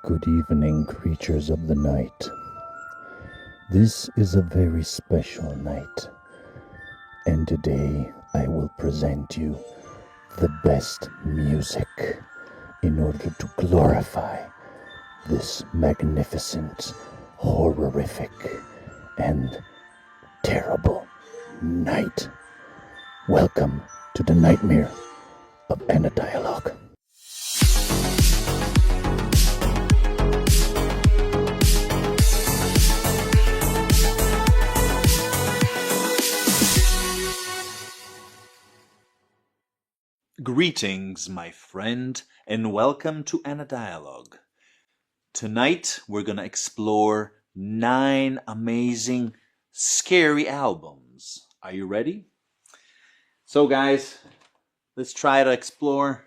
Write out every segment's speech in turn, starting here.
Good evening, creatures of the night. This is a very special night, and today I will present you the best music in order to glorify this magnificent, horrific, and terrible night. Welcome to the nightmare of Anadialogue. Greetings, my friend, and welcome to Anadialogue. Tonight, we're going to explore 9 amazing, scary albums. Are you ready? So, guys, let's try to explore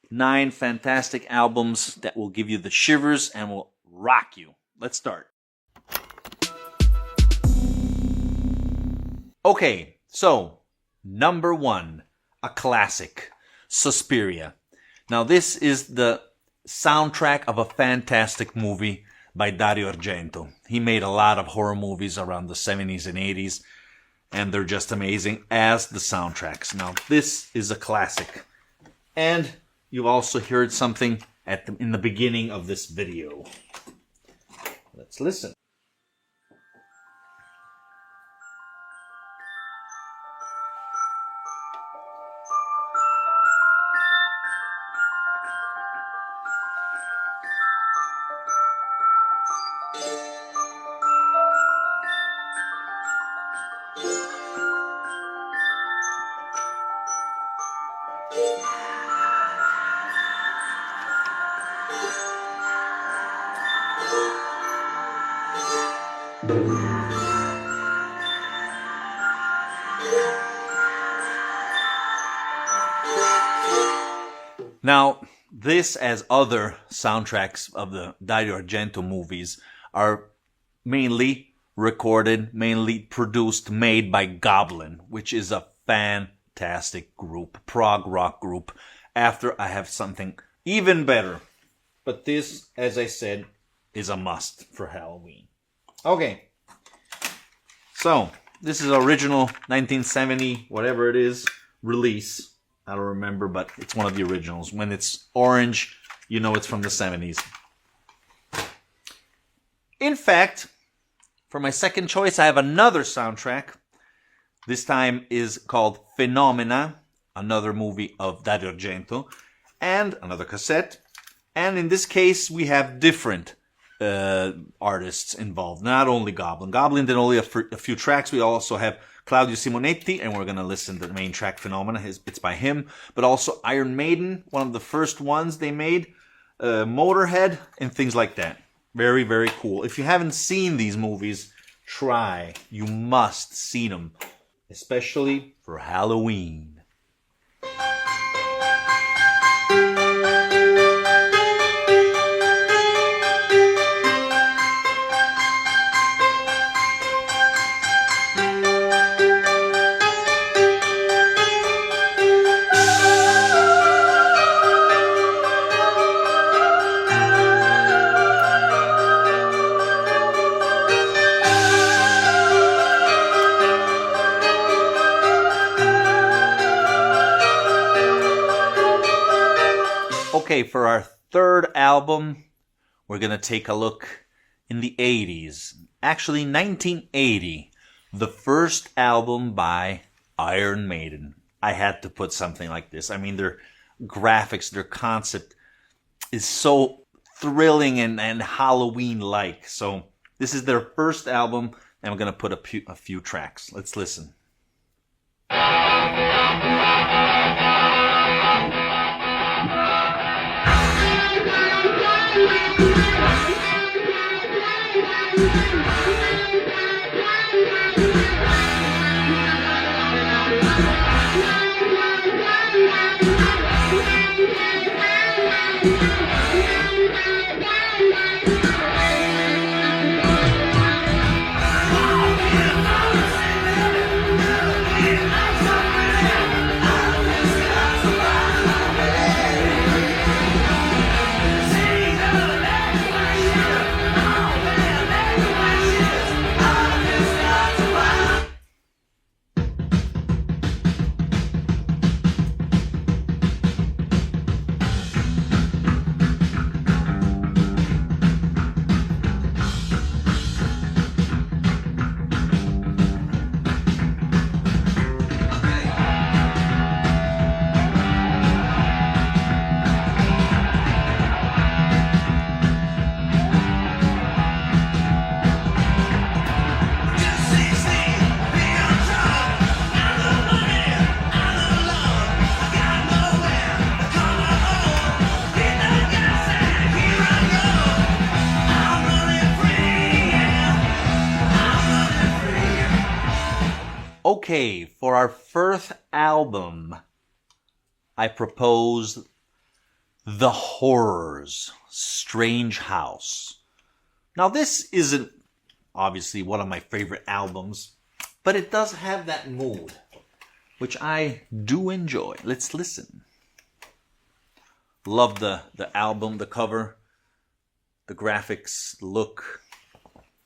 9 fantastic albums that will give you the shivers and will rock you. Let's start. Okay, so, number 1. A classic, Suspiria. Now, this is the soundtrack of a fantastic movie by Dario Argento. He made a lot of horror movies around the 70s and 80s, and they're just amazing as the soundtracks. Now, this is a classic. And you've also heard something in the beginning of this video. Let's listen. Now, this, as other soundtracks of the Dario Argento movies, are mainly recorded, mainly produced, made by Goblin, which is a fantastic group, prog rock group. After I have something even better. But this, as I said, is a must for Halloween. Okay. So, this is original 1970, whatever it is, release. I don't remember, but it's one of the originals. When it's orange, you know it's from the 70s. In fact, for my second choice, I have another soundtrack. This time is called Phenomena, another movie of Dario Argento, and another cassette. And in this case, we have different artists involved, not only Goblin. Goblin did only a few tracks. We also have Claudio Simonetti, and we're going to listen to the main track, Phenomena. It's by him. But also Iron Maiden, one of the first ones they made, Motorhead, and things like that. Very, very cool. If you haven't seen these movies, try. You must see them, especially for Halloween. Okay, for our third album, we're going to take a look in the 80s. Actually, 1980. The first album by Iron Maiden. I had to put something like this. I mean, their graphics, their concept is so thrilling and Halloween-like. So, this is their first album, and I'm going to put a few tracks. Let's listen. Okay, for our first album, I propose The Horrors, Strange House. Now, this isn't obviously one of my favorite albums, but it does have that mood, which I do enjoy. Let's listen. Love the album, the cover, the graphics, the look,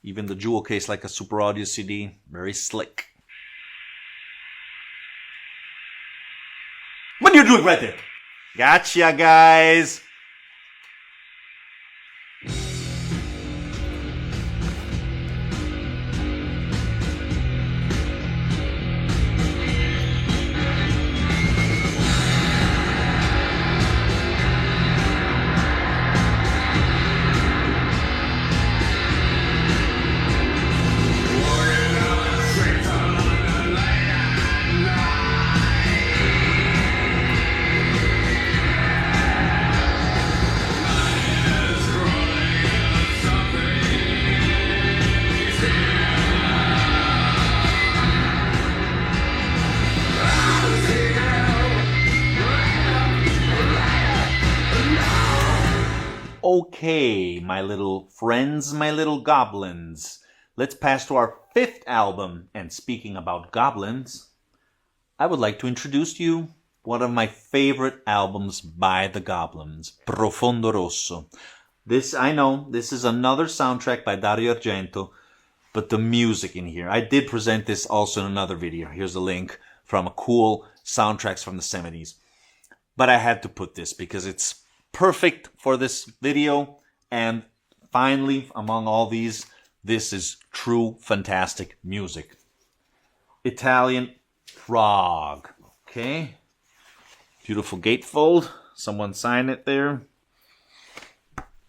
even the jewel case like a Super Audio CD. Very slick. What are you doing right there? Gotcha, guys. Okay, my little friends, my little goblins. Let's pass to our fifth album. And speaking about goblins, I would like to introduce to you one of my favorite albums by the Goblins, Profondo Rosso. This, I know, this is another soundtrack by Dario Argento, but the music in here. I did present this also in another video. Here's a link from a cool soundtracks from the 70s. But I had to put this because it's perfect for this video. And finally, among all these, this is true fantastic music. Italian Prague. Okay. Beautiful gatefold. Someone signed it there.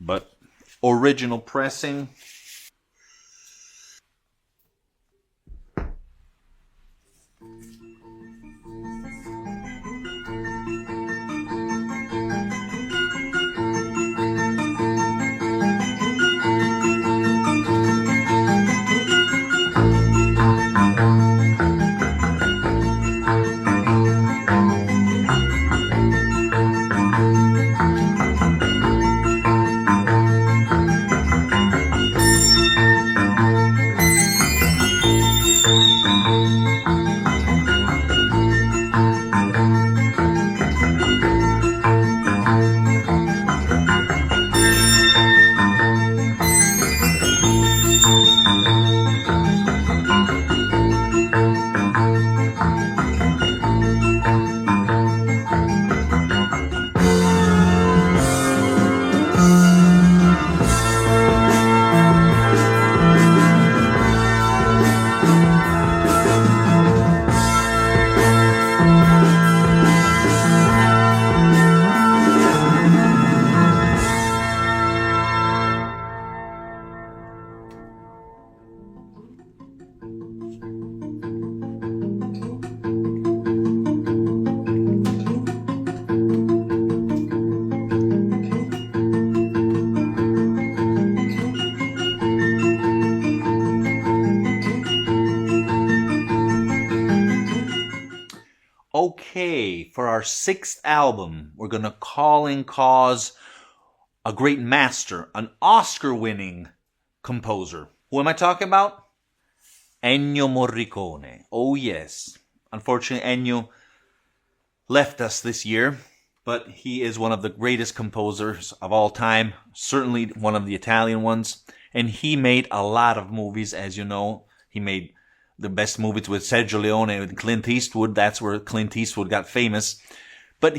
But original pressing. Okay, for our sixth album, we're going to call in cause a great master, an Oscar-winning composer. Who am I talking about? Ennio Morricone. Oh, yes. Unfortunately, Ennio left us this year, but he is one of the greatest composers of all time, certainly one of the Italian ones. And he made a lot of movies, as you know. He made the best movies with Sergio Leone and Clint Eastwood. That's where Clint Eastwood got famous. But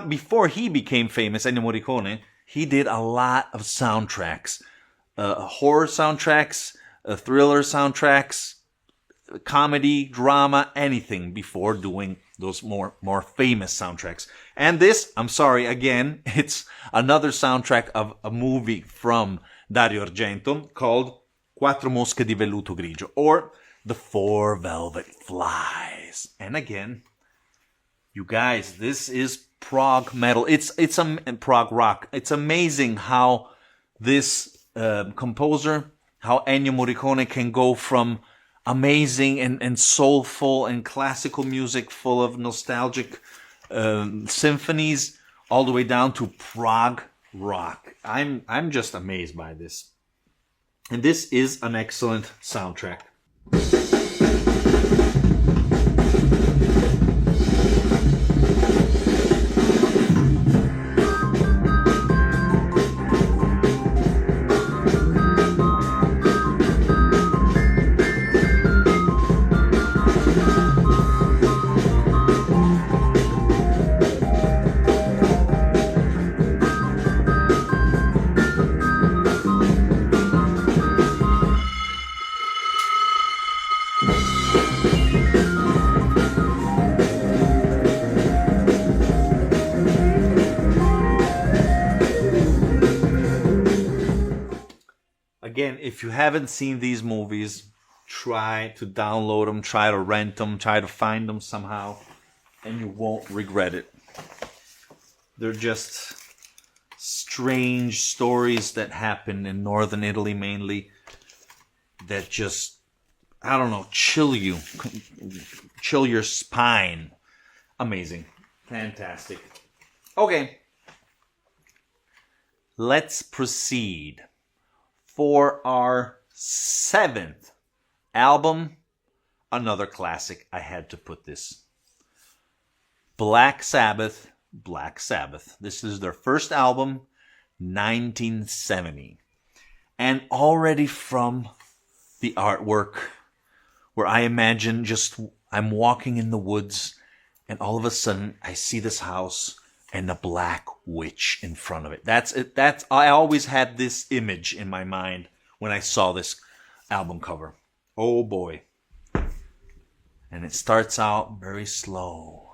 before he became famous, Ennio Morricone, he did a lot of soundtracks. Horror soundtracks, thriller soundtracks, comedy, drama, anything before doing those more famous soundtracks. And this, I'm sorry, again, it's another soundtrack of a movie from Dario Argento called Quattro Mosche di Velluto Grigio, or The Four Velvet Flies. And again, you guys, this is prog metal. It's prog rock. It's amazing how this composer, how Ennio Morricone can go from amazing and soulful and classical music full of nostalgic symphonies, all the way down to prog rock. I'm just amazed by this. And this is an excellent soundtrack. Again, if you haven't seen these movies, try to download them, try to rent them, try to find them somehow, and you won't regret it. They're just strange stories that happen in northern Italy mainly that just, I don't know, chill you, chill your spine. Amazing. Fantastic. Okay. Let's proceed. For our 7th album, another classic. I had to put this. Black Sabbath. Black Sabbath. This is their first album, 1970. And already from the artwork, where I imagine just I'm walking in the woods and all of a sudden I see this house and a black witch in front of it. That's it. I always had this image in my mind when I saw this album cover. Oh boy. And it starts out very slow.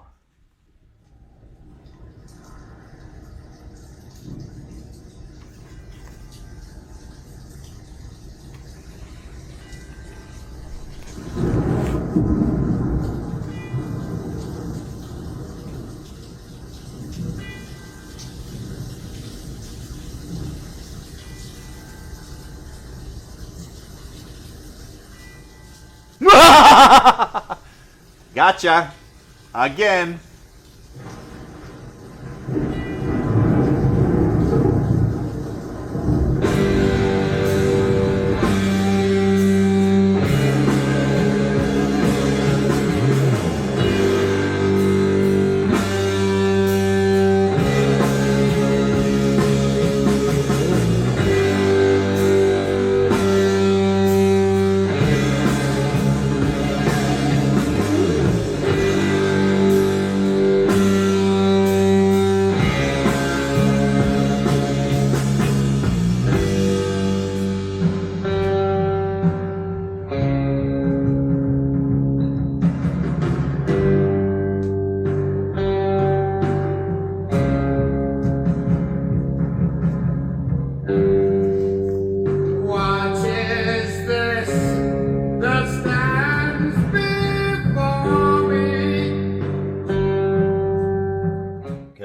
Gotcha. Again.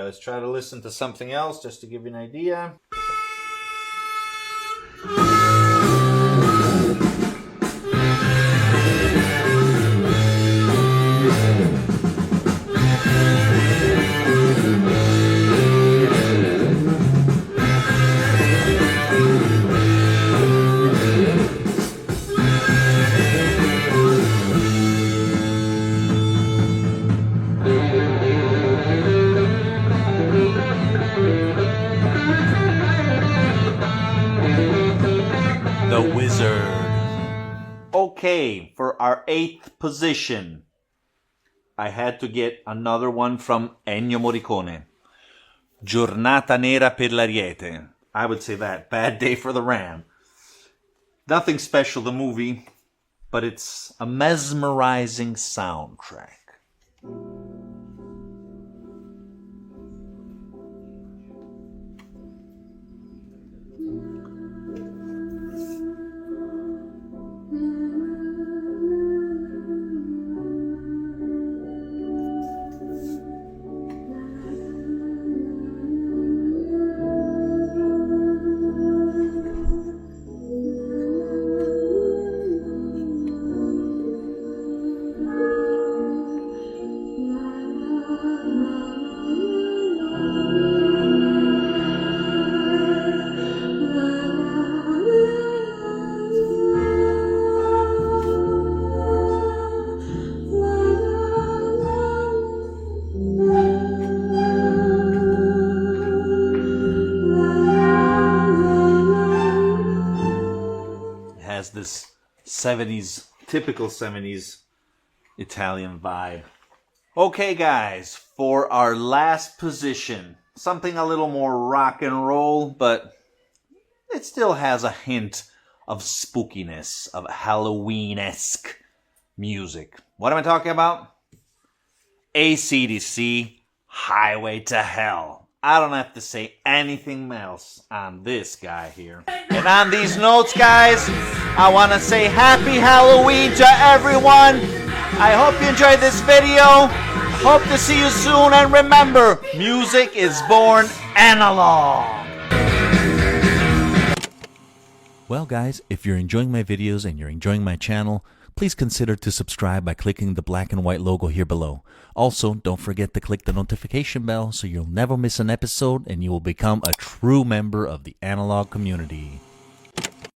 Let's try to listen to something else just to give you an idea. The Wizard. Okay, for our 8th position, I had to get another one from Ennio Morricone. Giornata nera per l'Ariete. I would say that. Bad Day for the Ram. Nothing special, the movie, but it's a mesmerizing soundtrack. has this 70s, typical 70s Italian vibe. Okay, guys, for our last position, something a little more rock and roll, but it still has a hint of spookiness, of Halloween-esque music. What am I talking about? AC/DC, Highway to Hell. I don't have to say anything else on this guy here. And on these notes, guys, I want to say Happy Halloween to everyone. I hope you enjoyed this video. Hope to see you soon. And remember, music is born analog. Well, guys, if you're enjoying my videos and you're enjoying my channel, please consider to subscribe by clicking the black and white logo here below. Also, don't forget to click the notification bell so you'll never miss an episode and you will become a true member of the analog community.